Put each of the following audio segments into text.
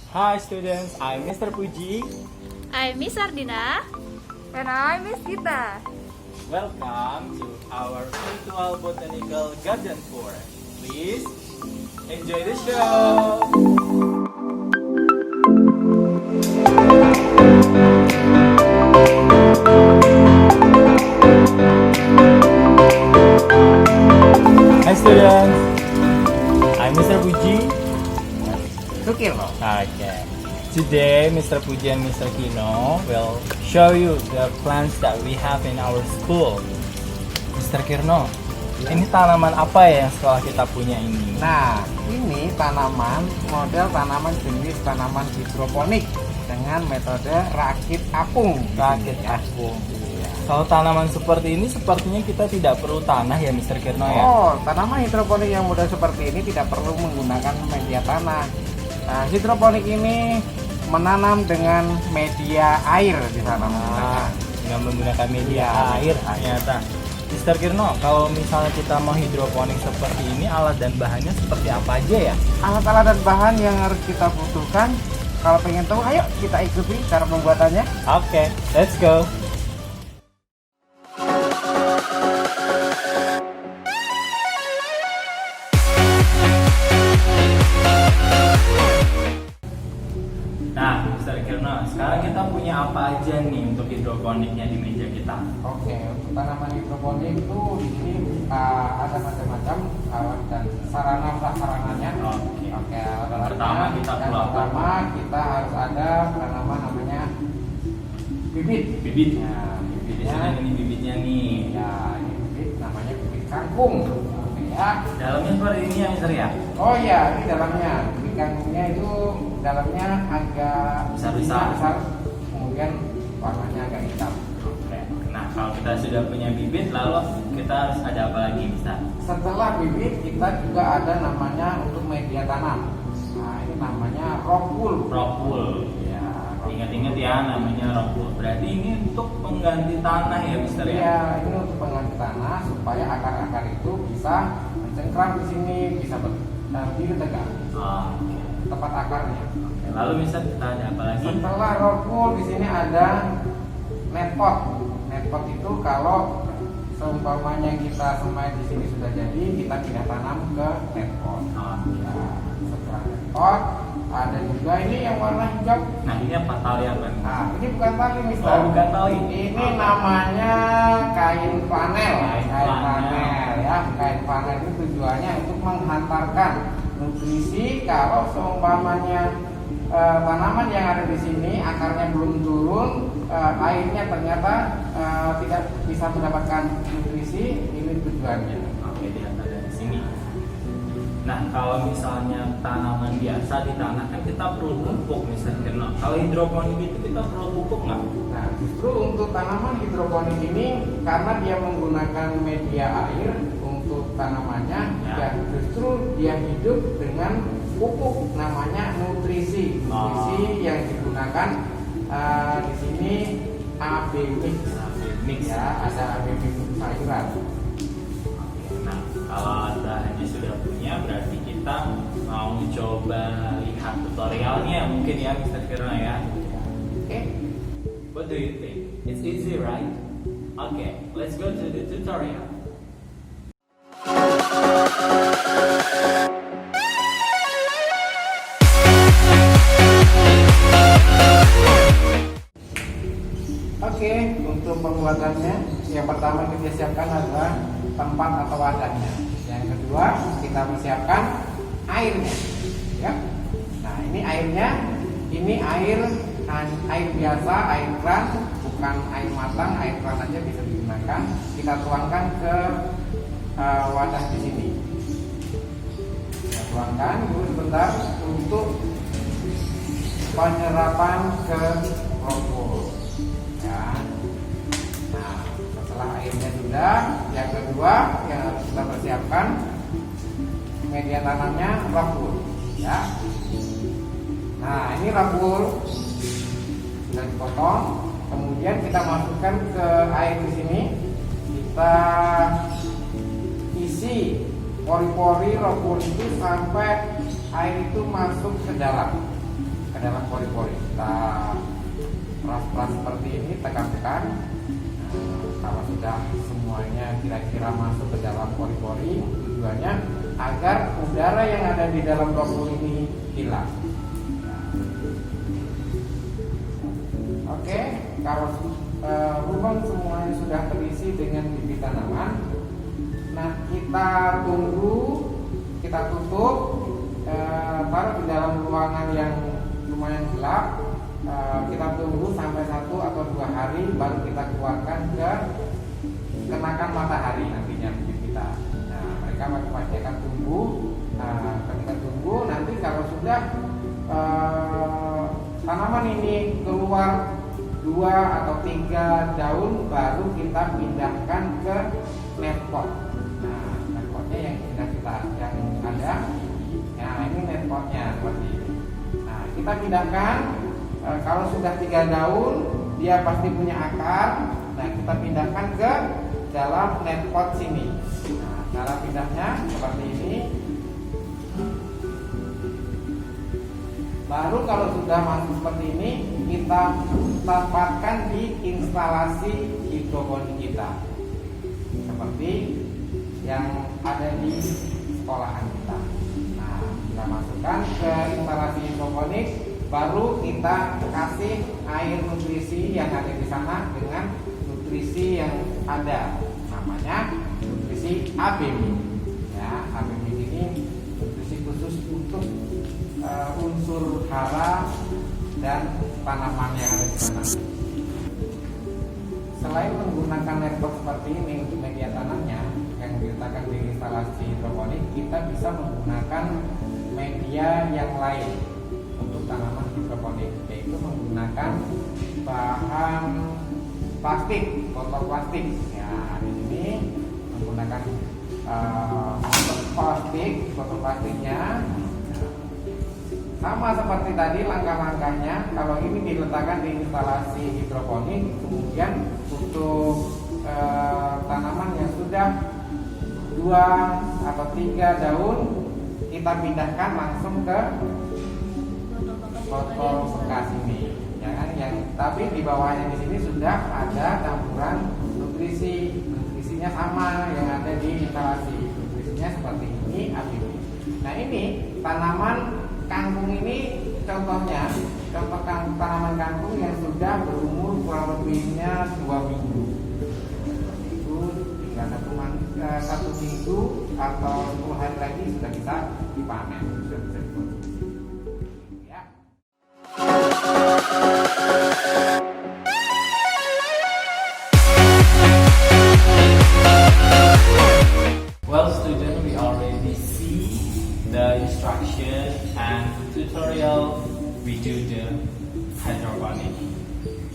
Hi students, I'm Mr. Puji. I'm Miss Ardina. And I'm Miss Gita. Welcome to our virtual botanical garden tour. Please enjoy the show. Hi students, I'm Mr. Puji. Sukirno. Okay. Today, Mr. Puji and Mr. Kino will show you the plants that we have in our school. Mr. Kirno, ini tanaman apa ya yang sekolah kita punya ini? Nah, ini model tanaman jenis tanaman hidroponik dengan metode rakit apung. Rakit apung. Kalau tanaman seperti ini, sepertinya kita tidak perlu tanah ya, Mr. Kirno ya? Oh, tanaman hidroponik yang mudah seperti ini tidak perlu menggunakan media tanah. Nah, hidroponik ini menanam dengan media air di sana. Dengan menggunakan media air ternyata. Mr. Kirno, kalau misalnya kita mau hidroponik seperti ini, alat dan bahannya seperti apa aja ya? Alat-alat dan bahan yang harus kita butuhkan, kalau pengen tahu, ayo kita ikuti cara pembuatannya. Oke, let's go. Nah, Mr. Kirno, sekarang kita punya apa aja nih untuk hidroponiknya di meja kita? Oke, untuk tanaman hidroponik itu di sini ada macam-macam dan sarana prasarananya. Oke. Yang pertama kita harus ada tanaman namanya bibit. Bibitnya. Di Bibitnya. sana ini bibitnya nih. Ya, ini bibit namanya bibit kangkung. Ya. Dalamnya seperti ini ya, Mister ya? Oh iya, ini dalamnya. Bibit kangkungnya itu dalamnya agak Besar. kemudian warnanya agak hitam. Oke. Nah, kalau kita sudah punya bibit, lalu kita harus ada apa lagi, Mister? Setelah bibit kita juga ada namanya untuk media tanam. Nah, ini namanya rock wool. Rock wool. Ya, Ingat-ingat ya, namanya rock wool. Berarti ini untuk pengganti tanah ya, Mister ya? Iya, ini untuk pengganti tanah supaya akar-akar itu bisa mencengkram di sini, bisa berdiri tegak. Oke. Tempat akarnya. Lalu Mister, kita ada apa lagi? Setelah rock wool di sini ada net pot. Net pot itu kalau seumpamanya kita semai di sini sudah jadi, kita pindah tanam ke net pot. Oke. Nah, setelah net pot ada juga ini yang warna hijau. Nah, ini apa tali apa nih? Nah, ini bukan tali, Mister. Oh, bukan tali. Ini namanya kain flanel. Kain flanel. Ya. Kain flanel itu tujuannya untuk menghantarkan nutrisi kalau seumpamanya tanaman yang ada di sini akarnya belum turun, airnya ternyata tidak bisa mendapatkan nutrisi. Ini tujuannya. Oke, dilihat dari sini. Nah, kalau misalnya tanaman biasa di tanah kan kita perlu pupuk, Mister Kirno. Kalau hidroponik itu kita perlu pupuk nggak? Nah, justru untuk tanaman hidroponik ini karena dia menggunakan media air untuk tanamannya, Ya. dan justru dia hidup dengan pupuk namanya nutrisi. Nutrisi yang digunakan di sini AB mix. Mix. Ya, ada AB mix sayuran. Nah, kalau bahannya sudah punya, berarti kita mau coba lihat tutorialnya mungkin ya, Mister Kirno ya. Oke. What do you think? It's easy, right? Okay, let's go to the tutorial. Oke, untuk pembuatannya yang pertama kita siapkan adalah tempat atau wadahnya. Yang kedua kita persiapkan airnya. Ya. Nah, ini airnya, ini air biasa, air keran, bukan air matang, air keran aja bisa digunakan. Kita tuangkan ke wadah di sini. Kita tuangkan dulu sebentar untuk penyerapan ke rock wool. Ya. Nah, setelah airnya sudah, yang kedua yang harus kita persiapkan media tanamnya rock wool. Ya. Nah, ini rock wool sudah dipotong, kemudian kita masukkan ke air di sini. Kita isi pori-pori rock wool itu sampai air itu masuk ke dalam dalam pori-pori. Kita peras-peras seperti ini, tekan-tekan. Kalau sudah semuanya kira-kira masuk ke dalam pori-pori, tujuannya agar udara yang ada di dalam dapur ini hilang. Oke, kalau lubang semuanya sudah terisi dengan bibit tanaman, nah kita tunggu, kita tutup, taruh di dalam ruangan yang lumayan gelap. Kita tunggu sampai 1 atau 2 hari baru kita keluarkan kenakan matahari nantinya bibit kita. Nah, mereka pasti akan tumbuh. Ketika tumbuh nanti kalau sudah tanaman ini keluar 2 atau 3 daun, baru kita pindahkan ke netpot. Nah, netpotnya yang sudah kita yang ada. Nah, ini netpotnya seperti ini. Nah, kita pindahkan. Kalau sudah 3 daun, dia pasti punya akar. Nah, kita pindahkan ke dalam netpot sini. Nah, cara pindahnya seperti ini. Baru kalau sudah masuk seperti ini, kita tempatkan di instalasi hidroponik kita, seperti yang ada di sekolahan kita. Nah, kita masukkan ke instalasi hidroponik, baru kita kasih air nutrisi yang ada di sana dengan nutrisi yang ada, namanya nutrisi ABM. Ya, ABM ini nutrisi khusus untuk unsur hara dan tanaman yang ada di sana. Selain menggunakan netbox seperti ini untuk media tanamnya yang diletakkan di instalasi hidroponik, kita bisa menggunakan media yang lain untuk tanaman hidroponik, yaitu menggunakan bahan plastik, botol plastik. Ya, di sini menggunakan botol plastiknya. Sama seperti tadi langkah-langkahnya. Kalau ini diletakkan di instalasi hidroponik, kemudian untuk tanaman yang sudah 2 atau 3 daun, kita pindahkan langsung ke botol bekas ini. Ya kan? Tapi di bawahnya di sini sudah ada campuran nutrisi. Nutrisinya sama yang ada di instalasi. Nutrisinya seperti ini, Nah, ini tanaman kangkung ini contohnya, contoh tanaman kangkung yang sudah berumur kurang lebihnya 2 minggu. Itu tinggal 1 minggu atau 10 hari lagi sudah bisa dipanen, sudah bisa dikonsumsi. Ya. Well, student, we already see the instruction and tutorial we do the hydroponic.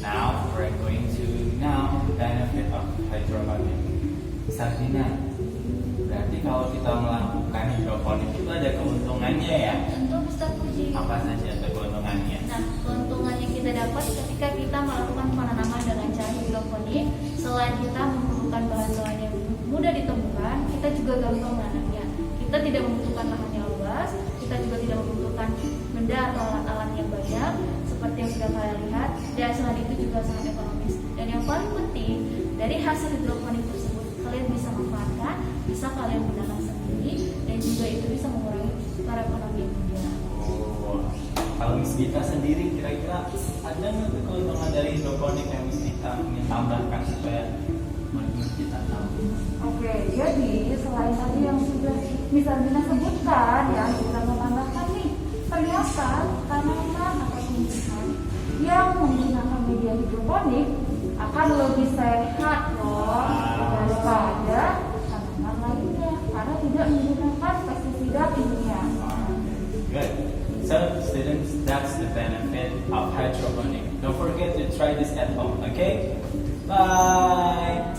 Now we're going to know benefit of hydroponic. Sardina, berarti kalau kita melakukan hidroponik itu ada keuntungannya ya? Tentu Mr. Puji. Apa saja keuntungannya? Nah, keuntungan yang kita dapat ketika kita melakukan penanaman dengan cara hidroponik, selain kita memerlukan bahan-bahan yang mudah ditemukan, kita juga gampang menanamnya. Kita tidak membutuhkan lahan yang luas, kita juga tidak membutuhkan benda atau alat-alat yang banyak seperti yang sudah kalian lihat, dan selain itu juga sangat ekonomis. Dan yang paling penting, dari hasil hidroponik tersebut kalian bisa manfaatkan, bisa kalian gunakan sendiri, dan juga itu bisa mengurangi perekonomian dunia. Oh, kalau Miss Gita sendiri kira-kira ada nggak keuntungan dari hidroponik yang Miss Gita ingin tambahkan supaya Miss Gita tahu? Oke, jadi selain tadi yang sudah Miss Ardina sebutkan, ya kita menambahkan nih, ternyata tanaman atau tumbuhan yang menggunakan media hidroponik akan lebih sehat loh daripada tanaman lainnya karena tidak menggunakan pestisida kimia. Good. So, students, that's the benefit of hydroponic. Don't forget to try this at home, okay? Bye!